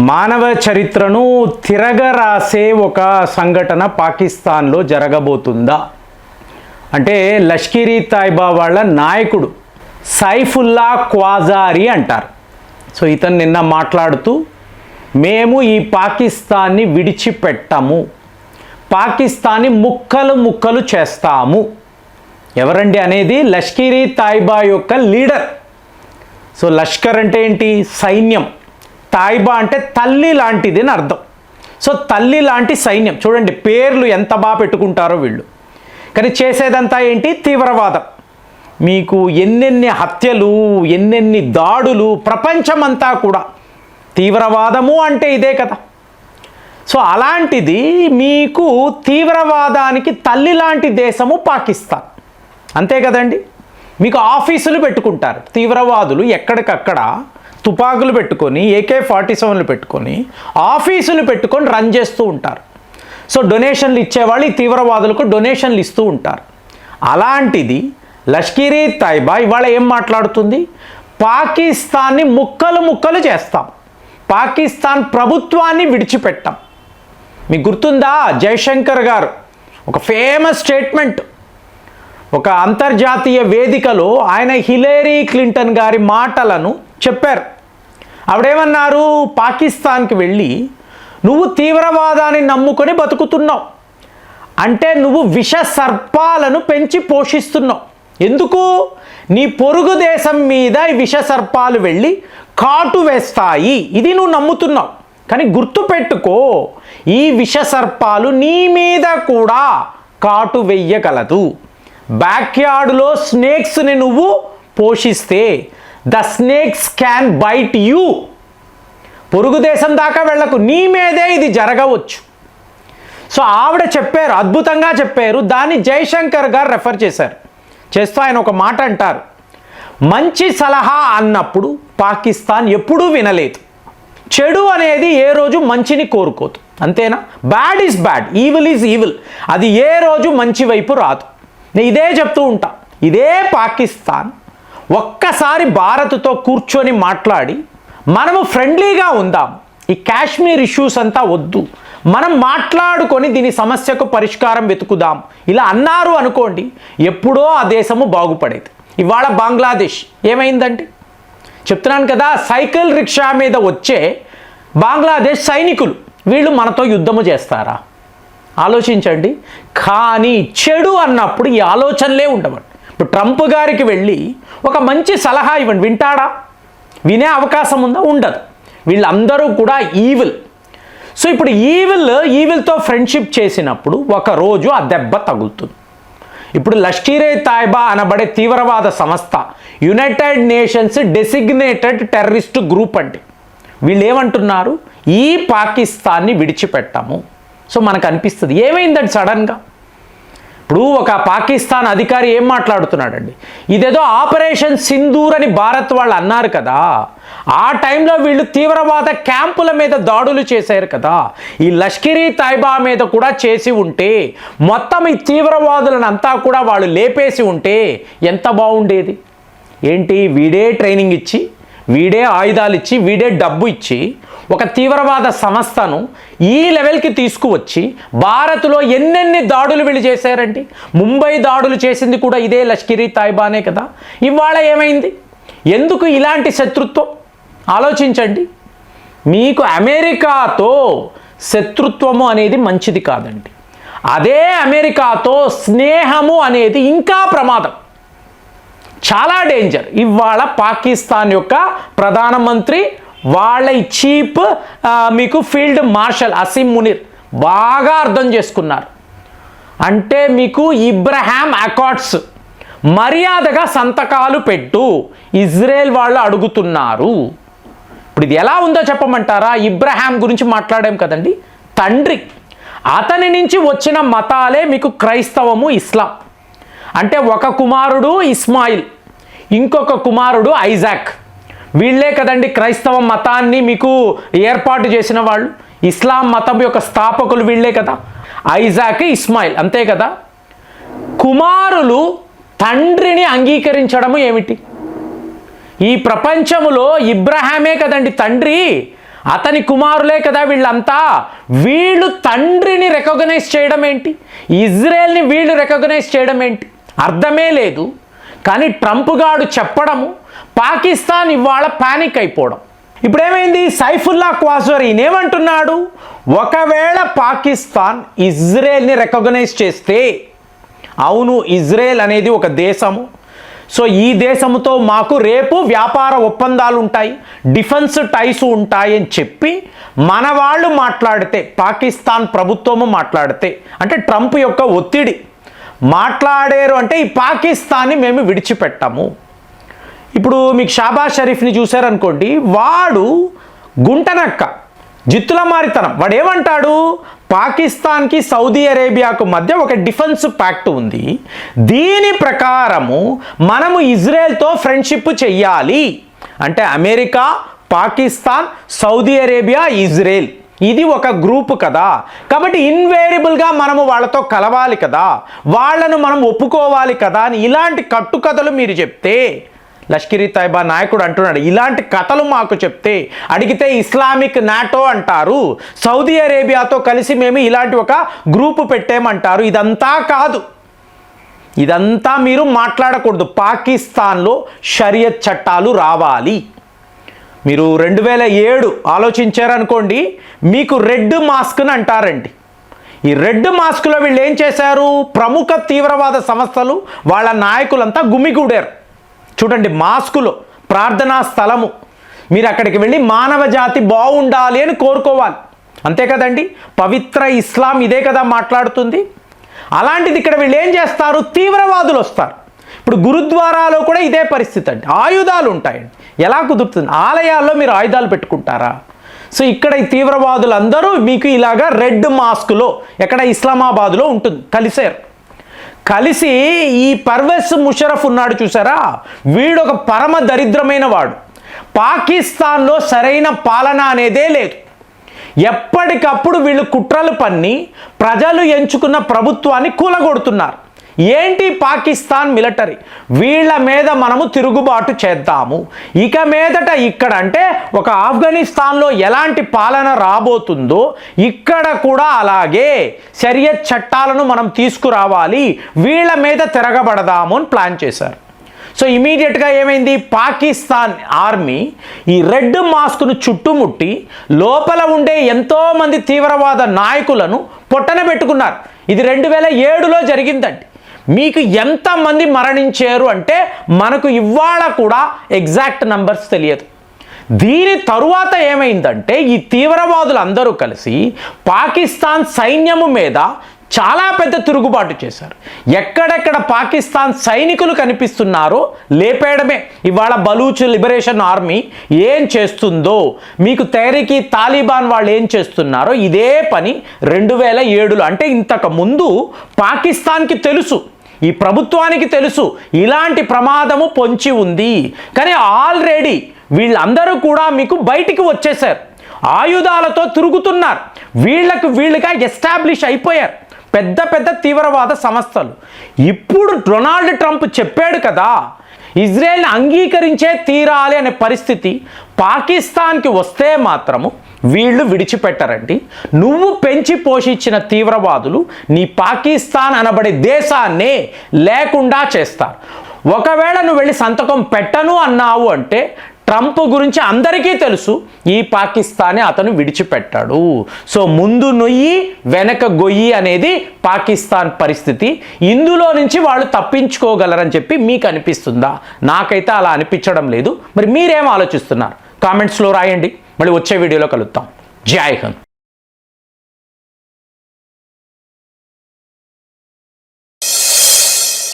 మానవ చరిత్రను తిరగరాసే ఒక సంఘటన పాకిస్తాన్లో జరగబోతుందా అంటే లష్కర్-ఈ తైబా వాళ్ళ నాయకుడు సైఫుల్లా క్వాజారీ అంటారు. సో ఇతను నిన్న మాట్లాడుతూ మేము ఈ పాకిస్తాన్ని విడిచిపెట్టము, పాకిస్తాన్ని ముక్కలు ముక్కలు చేస్తాము. ఎవరండి అనేది? లష్కర్-ఈ తైబా యొక్క లీడర్. సో లష్కర్ అంటే ఏంటి? సైన్యం. తైబా అంటే తల్లి లాంటిది అని అర్థం. సో తల్లి లాంటి సైన్యం. చూడండి పేర్లు ఎంత బాగా పెట్టుకుంటారో వీళ్ళు. కానీ చేసేదంతా ఏంటి? తీవ్రవాదం. మీకు ఎన్నెన్ని హత్యలు, ఎన్నెన్ని దాడులు, ప్రపంచమంతా కూడా తీవ్రవాదము అంటే ఇదే కదా. సో అలాంటిది మీకు తీవ్రవాదానికి తల్లి లాంటి దేశము పాకిస్తాన్. అంతే కదండి. మీకు ఆఫీసులు పెట్టుకుంటారు తీవ్రవాదులు, ఎక్కడికక్కడ తుపాకులు పెట్టుకొని AK-47లు పెట్టుకొని ఆఫీసులు పెట్టుకొని రన్ చేస్తూ ఉంటారు. సో డొనేషన్లు ఇచ్చేవాళ్ళు ఈ తీవ్రవాదులకు డొనేషన్లు ఇస్తూ ఉంటారు. అలాంటిది లష్కర్-ఈ తైబా ఇవాళ ఏం మాట్లాడుతుంది? పాకిస్తాన్ని ముక్కలు ముక్కలు చేస్తాం, పాకిస్తాన్ ప్రభుత్వాన్ని విడిచిపెట్టాం. మీకు గుర్తుందా? జయశంకర్ గారు ఒక ఫేమస్ స్టేట్మెంట్ ఒక అంతర్జాతీయ వేదికలో ఆయన హిలేరీ క్లింటన్ గారి మాటలను చెప్పారు. ఆవిడేమన్నారు? పాకిస్తాన్కి వెళ్ళి నువ్వు తీవ్రవాదాన్ని నమ్ముకొని బతుకుతున్నావు, అంటే నువ్వు విష సర్పాలను పెంచి పోషిస్తున్నావు. ఎందుకు? నీ పొరుగు దేశం మీద ఈ విష సర్పాలు వెళ్ళి కాటు వేస్తాయి, ఇది నువ్వు నమ్ముతున్నావు. కానీ గుర్తుపెట్టుకో, ఈ విష సర్పాలు నీ మీద కూడా కాటు వెయ్యగలదు. బ్యాక్యార్డ్లో స్నేక్స్ని నువ్వు పోషిస్తే the snakes can bite you. పొరుగు దేశం దాకా వెళ్ళకు, నీ మీదే ఇది జరగవచ్చు. సో ఆవిడ చెప్పారు, అద్భుతంగా చెప్పారు. దాన్ని జయశంకర్ గారు రెఫర్ చేస్తూ ఆయన ఒక మాట అంటారు, మంచి సలహా అన్నప్పుడు పాకిస్తాన్ ఎప్పుడూ వినలేదు, చెడు అనేది ఏ రోజు మంచిని కోరుకోదు. అంతేనా? Bad is bad, evil is evil, అది ఏ రోజు మంచి వైపు రాదు. నేను ఇదే చెప్తూ ఉంటా. ఇదే పాకిస్తాన్ ఒక్కసారి భారత్తో కూర్చొని మాట్లాడి మనము ఫ్రెండ్లీగా ఉందాం, ఈ కాశ్మీర్ ఇష్యూస్ అంతా వద్దు, మనం మాట్లాడుకొని దీని సమస్యకు పరిష్కారం వెతుకుదాం, ఇలా అన్నారు అనుకోండి, ఎప్పుడో ఆ దేశము బాగుపడేది. ఇవాళ బంగ్లాదేశ్ ఏమైందంటే చెప్తున్నాను కదా, సైకిల్ రిక్షా మీద వచ్చే బంగ్లాదేశ్ సైనికులు వీళ్ళు మనతో యుద్ధము చేస్తారా? ఆలోచించండి. కానీ చెడు అన్నప్పుడు ఈ ఆలోచనలే ఉండవండి. ఇప్పుడు ట్రంప్ గారికి వెళ్ళి ఒక మంచి సలహా ఇవ్వండి, వింటాడా? వినే అవకాశం ఉందా? ఉండదు. వీళ్ళందరూ కూడా ఈవిల్. సో ఇప్పుడు ఈవిల్తో ఫ్రెండ్షిప్ చేసినప్పుడు ఒకరోజు ఆ దెబ్బ తగులుతుంది. ఇప్పుడు లష్కర్-ఈ తైబా అనబడే తీవ్రవాద సంస్థ United nations designated terrorist group అంటే వీళ్ళు ఏమంటున్నారు? ఈ పాకిస్తాన్ని విడిచిపెట్టాము. సో మనకు అనిపిస్తుంది ఏమైందండి సడన్గా? ఇప్పుడు ఒక పాకిస్తాన్ అధికారి ఏం మాట్లాడుతున్నాడండి, ఇదేదో ఆపరేషన్ సింధూర్ అని భారత్ వాళ్ళు అన్నారు కదా, ఆ టైంలో వీళ్ళు తీవ్రవాద క్యాంపుల మీద దాడులు చేశారు కదా, ఈ లష్కర్-ఈ తైబా మీద కూడా చేసి ఉంటే, మొత్తం ఈ తీవ్రవాదులను అంతా కూడా వాళ్ళు లేపేసి ఉంటే ఎంత బాగుండేది. ఏంటి? వీడే ట్రైనింగ్ ఇచ్చి, వీడే ఆయుధాలు ఇచ్చి, వీడే డబ్బు ఇచ్చి ఒక తీవ్రవాద సంస్థను ఈ లెవెల్కి తీసుకువచ్చి భారత్లో ఎన్నెన్ని దాడులు వీళ్ళు చేశారండి. ముంబై దాడులు చేసింది కూడా ఇదే లష్కర్-ఈ తైబానే కదా. ఇవాళ ఏమైంది? ఎందుకు ఇలాంటి శత్రుత్వం? ఆలోచించండి. మీకు అమెరికాతో శత్రుత్వము అనేది మంచిది కాదండి. అదే అమెరికాతో స్నేహము అనేది ఇంకా ప్రమాదం, చాలా డేంజర్. ఇవాళ పాకిస్తాన్ యొక్క ప్రధానమంత్రి వాళ్ళ చీఫ్ మీకు ఫీల్డ్ మార్షల్ అసీం మునీర్ బాగా అర్థం చేసుకున్నారు. అంటే మీకు ఇబ్రహాం అకార్డ్స్ మర్యాదగా సంతకాలు పెట్టు, ఇజ్రాయెల్ వాళ్ళు అడుగుతున్నారు. ఇప్పుడు ఇది ఎలా ఉందో చెప్పమంటారా? ఇబ్రహాం గురించి మాట్లాడాం కదండి, తండ్రి. అతని నుంచి వచ్చిన మతాలే మీకు క్రైస్తవము, ఇస్లాం. అంటే ఒక కుమారుడు ఇస్మాయిల్, ఇంకొక కుమారుడు ఐజాక్. వీళ్ళే కదండి క్రైస్తవ మతాన్ని మీకు ఏర్పాటు చేసిన వాళ్ళు. ఇస్లాం మతం యొక్క స్థాపకులు వీళ్ళే కదా, ఐజాక్, ఇస్మాయిల్. అంతే కదా. కుమారులు తండ్రిని అంగీకరించడము ఏమిటి? ఈ ప్రపంచములో ఇబ్రహామే కదండి తండ్రి. అతని కుమారులే కదా వీళ్ళంతా. వీళ్ళు తండ్రిని రికగ్నైజ్ చేయడం ఏంటి, ఇజ్రాయెల్ని వీళ్ళు రికగ్నైజ్ చేయడం ఏంటి, అర్థమే లేదు. కానీ ట్రంప్ గాడు చెప్పడము, పాకిస్తాన్ ఇవాళ పానిక్ అయిపోవడం. ఇప్పుడు ఏమైంది, సైఫుల్లా క్వాజ్వరీ ఏమంటున్నాడు, ఒకవేళ పాకిస్తాన్ ఇజ్రాయెల్ని రికగ్నైజ్ చేస్తే, అవును ఇజ్రాయెల్ అనేది ఒక దేశము, సో ఈ దేశంతో మాకు రేపు వ్యాపార ఒప్పందాలు ఉంటాయి, డిఫెన్స్ టైస్ ఉంటాయి అని చెప్పి మన వాళ్ళు మాట్లాడితే, పాకిస్తాన్ ప్రభుత్వము మాట్లాడితే, అంటే ట్రంప్ యొక్క ఒత్తిడి మాట్లాడారు అంటే ఈ పాకిస్తాన్ని మేము విడిచిపెట్టాము. ఇప్పుడు మీకు షాబాజ్ షరీఫ్ని చూశారనుకోండి, వాడు గుంటనక్క, జిత్తుల మారితనం. వాడు ఏమంటాడు, పాకిస్తాన్కి సౌదీ అరేబియాకు మధ్య ఒక డిఫెన్స్ ప్యాక్ట్ ఉంది, దీని ప్రకారము మనము ఇజ్రాయెల్తో ఫ్రెండ్షిప్ చెయ్యాలి. అంటే America, Pakistan, Saudi Arabia, Israel ఇది ఒక గ్రూప్ కదా, కాబట్టి ఇన్వేరియబుల్గా మనము వాళ్ళతో కలవాలి కదా, వాళ్ళను మనం ఒప్పుకోవాలి కదా అని ఇలాంటి కట్టుకథలు మీరు చెప్తే, లష్కర్ తైబా నాయకుడు అంటున్నాడు, ఇలాంటి కథలు మాకు చెప్తే, అడిగితే ఇస్లామిక్ నాటో అంటారు, సౌదీ అరేబియాతో కలిసి మేము ఇలాంటి ఒక గ్రూపు పెట్టేమంటారు. ఇదంతా కాదు, ఇదంతా మీరు మాట్లాడకూడదు. పాకిస్తాన్లో షరియత్ చట్టాలు రావాలి. మీరు 2007 ఆలోచించారనుకోండి, మీకు రెడ్ మాస్క్ని అంటారండి. ఈ రెడ్ మాస్క్లో వీళ్ళు ఏం చేశారు, ప్రముఖ తీవ్రవాద సంస్థలు వాళ్ళ నాయకులంతా గుమిగూడారు. చూడండి, మాస్కులో ప్రార్థనా స్థలము, మీరు అక్కడికి వెళ్ళి మానవ జాతి బాగుండాలి అని కోరుకోవాలి, అంతే కదండి. పవిత్ర ఇస్లాం ఇదే కదా మాట్లాడుతుంది. అలాంటిది ఇక్కడ వీళ్ళు ఏం చేస్తారు, తీవ్రవాదులు వస్తారు. ఇప్పుడు గురుద్వారాలో కూడా ఇదే పరిస్థితి అండి, ఆయుధాలు ఉంటాయండి. ఎలా కుదురుతుంది, ఆలయాల్లో మీరు ఆయుధాలు పెట్టుకుంటారా? సో ఇక్కడ ఈ తీవ్రవాదులు అందరూ మీకు ఇలాగా రెడ్ మాస్క్లో ఎక్కడ ఇస్లామాబాద్లో ఉంటుంది కలిశారు. కలిసి ఈ పర్వేజ్ ముషరఫ్ ఉన్నాడు చూసారా, వీడు ఒక పరమ దరిద్రమైన వాడు. పాకిస్తాన్లో సరైన పాలన అనేదే లేదు. ఎప్పటికప్పుడు వీళ్ళు కుట్రలు పన్ని ప్రజలు ఎంచుకున్న ప్రభుత్వాన్ని కూలగొడుతున్నారు. ఏంటి పాకిస్తాన్ మిలిటరీ, వీళ్ళ మీద మనము తిరుగుబాటు చేద్దాము. ఇక మీదట ఇక్కడ అంటే ఒక ఆఫ్ఘనిస్తాన్లో ఎలాంటి పాలన రాబోతుందో ఇక్కడ కూడా అలాగే షరియత్ చట్టాలను మనం తీసుకురావాలి, వీళ్ళ మీద తిరగబడదాము అని ప్లాన్ చేశారు. సో ఇమీడియట్గా ఏమైంది, పాకిస్తాన్ ఆర్మీ ఈ రెడ్ మాస్క్ను చుట్టుముట్టి లోపల ఉండే ఎంతోమంది తీవ్రవాద నాయకులను పొట్టన పెట్టుకున్నారు. ఇది 2007లో జరిగిందండి. మీకు ఎంతమంది మరణించారు అంటే మనకు ఇవాళ కూడా ఎగ్జాక్ట్ నంబర్స్ తెలియదు. దీని తరువాత ఏమైందంటే ఈ తీవ్రవాదులు అందరూ కలిసి పాకిస్తాన్ సైన్యము మీద చాలా పెద్ద తిరుగుబాటు చేశారు. ఎక్కడెక్కడ పాకిస్తాన్ సైనికులు కనిపిస్తున్నారో లేపేయడమే. ఇవాళ బలూచ్ లిబరేషన్ ఆర్మీ ఏం చేస్తుందో, మీకు తెహ్రీక్ తాలిబాన్ వాళ్ళు ఏం చేస్తున్నారో ఇదే పని 2007లో. అంటే ఇంతకు ముందు పాకిస్తాన్కి తెలుసు, ఈ ప్రభుత్వానికి తెలుసు ఇలాంటి ప్రమాదము పొంచి ఉంది, కానీ ఆల్రెడీ వీళ్ళందరూ కూడా మీకు బయటికి వచ్చేసారు, ఆయుధాలతో తిరుగుతున్నారు, వీళ్ళుగా ఎస్టాబ్లిష్ అయిపోయారు పెద్ద పెద్ద తీవ్రవాద సంస్థలు. ఇప్పుడు డొనాల్డ్ ట్రంప్ చెప్పాడు కదా, ఇజ్రాయెల్ని అంగీకరించే తీరాలి అనే పరిస్థితి పాకిస్తాన్కి వస్తే మాత్రము వీళ్ళు విడిచిపెట్టరండి. నువ్వు పెంచి పోషించిన తీవ్రవాదులు నీ పాకిస్తాన్ అనబడే దేశాన్నే లేకుండా చేస్తారు. ఒకవేళ నువ్వు వెళ్ళి సంతకం పెట్టను అన్నావు అంటే ట్రంప్ గురించి అందరికీ తెలుసు, ఈ పాకిస్తానే అతను విడిచిపెట్టాడు. సో ముందు నొయ్యి వెనక గొయ్యి అనేది పాకిస్తాన్ పరిస్థితి. ఇందులో నుంచి వాళ్ళు తప్పించుకోగలరని చెప్పి మీకు అనిపిస్తుందా? నాకైతే అలా అనిపించడం లేదు. మరి మీరేం ఆలోచిస్తున్నారు? కామెంట్స్లో రాయండి. మళ్ళీ వచ్చే వీడియోలో కలుద్దాం. జై హింద్.